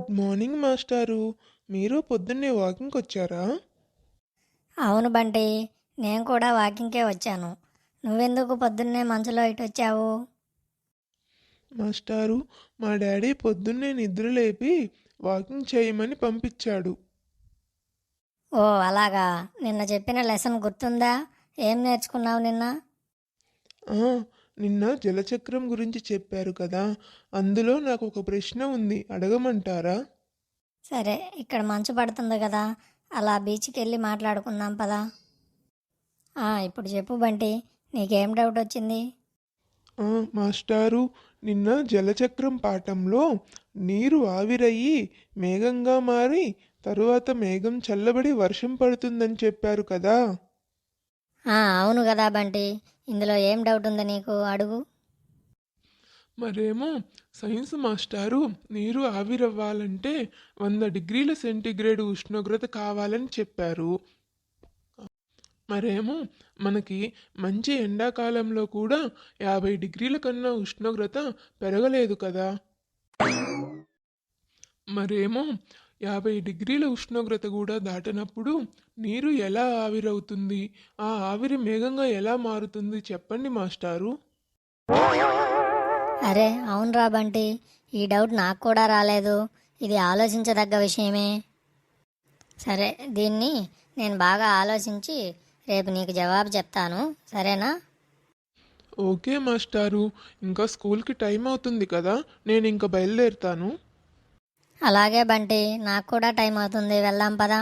Good morning మాస్టారు. మీరు పొద్దున్నే వాకింగ్కి వచ్చారా? అవును బంటి, నేను కూడా వాకింగ్కే వచ్చాను. నువ్వెందుకు పొద్దున్నే మంచులో ఇటు వచ్చావు? మాస్టారు, మా డాడీ పొద్దున్నే నిద్ర లేపి వాకింగ్ చేయమని పంపించాడు. ఓ అలాగా. నిన్న చెప్పిన లెసన్ గుర్తుందా? ఏం నేర్చుకున్నావు నిన్న? ఆ, నిన్న జలచక్రం గురించి చెప్పారు కదా, అందులో నాకు ఒక ప్రశ్న ఉంది, అడగమంటారా? సరే, ఇక్కడ మంచు పడుతుంది కదా, అలా బీచ్కి వెళ్ళి మాట్లాడుకుందాం పదా. ఇప్పుడు చెప్పు బంటి, నీకేం డౌట్ వచ్చింది? మాస్టారు, నిన్న జలచక్రం పాఠంలో నీరు ఆవిరయ్యి మేఘంగా మారి తరువాత మేఘం చల్లబడి వర్షం పడుతుందని చెప్పారు కదా. అవును కదా బంటి, ఇందులో ఏం డౌట్ ఉంది నీకు? అడుగు. మరేమో సైన్స్ మాస్టారు నీరు ఆవిరవ్వాలంటే 100 డిగ్రీల సెంటీగ్రేడ్ ఉష్ణోగ్రత కావాలని చెప్పారు. మరేమో మనకి మంచి ఎండాకాలంలో కూడా 50 డిగ్రీల కన్నా ఉష్ణోగ్రత పెరగలేదు కదా. మరేమో 50 డిగ్రీల ఉష్ణోగ్రత కూడా దాటినప్పుడు నీరు ఎలా ఆవిరవుతుంది, ఆ ఆవిరి మేఘంగా ఎలా మారుతుంది చెప్పండి మాస్టారు. అరే అవునరా బంటి, ఈ డౌట్ నాకు కూడా రాలేదు. ఇది ఆలోచించదగ్గ విషయమే. సరే, దీన్ని నేను బాగా ఆలోచించి రేపు నీకు జవాబు చెప్తాను, సరేనా? ఓకే మాస్టారు, ఇంకా స్కూల్కి టైం అవుతుంది కదా, నేను ఇంకా బయలుదేరుతాను. అలాగే బంటి, నాకు కూడా టైం అవుతుంది, వెళ్దాం పదా.